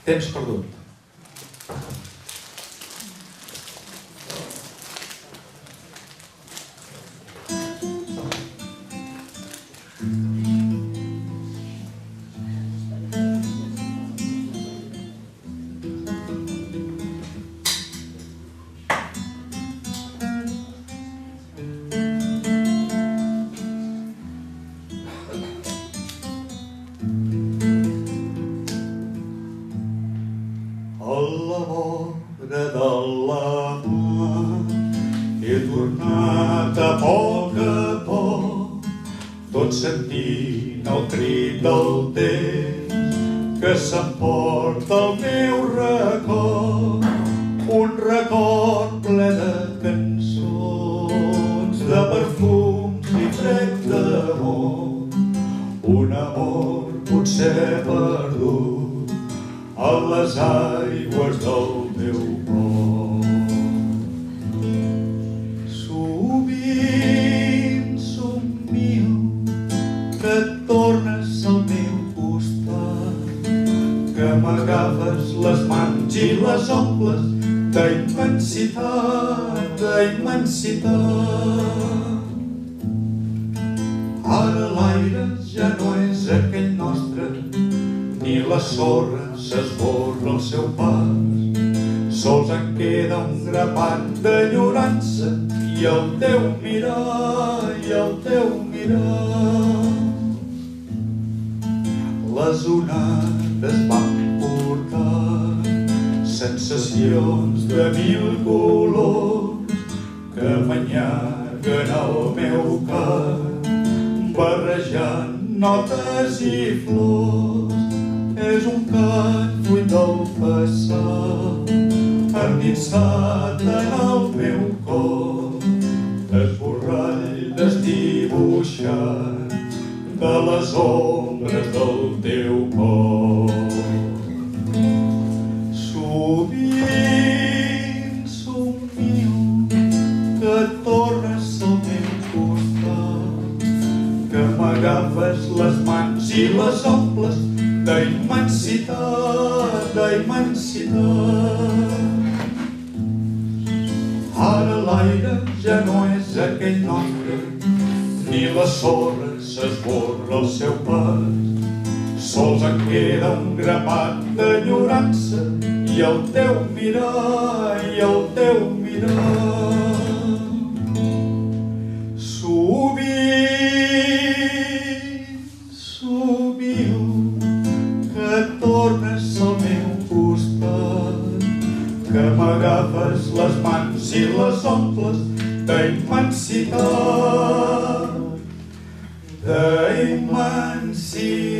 Temps perdut. A la vora de la mar he tornat a poc, tot sentint el crit del temps que s'emporta el meu record, un record ple de cançons, de perfums i fred d'amor, un amor potser perdut a les aigües del meu cor. Sovint somio que tornes al meu costat, que m'agafes les mans i les omples d'immensitat, d'immensitat. Ara l'aire ja no és aquell nostre, ni la sorra s'esborra el seu pas, sols en queda un grapat d'enyorança i el teu mirar, i el teu mirar. Les onades van portant sensacions de mil colors que m'anyaguen el meu cap, barrejant notes i flors. És un cant fruit del passat, endinsat en el meu cor, esborrall desdibuixat de les ombres del teu cor. Sovint somio que tornes al meu costat, que m'agafes les mans i les omples d'immensitat, d'immensitat. Ara l'aire ja no és aquell nostre, ni la sorra s'esborra el seu pas, sols en queda un grapat d'enyorança i el teu mirar, i el teu mirar. Sovint somio que tornes al meu costat, que m'agafes les mans i les omples d'immensitat, d'immensitat.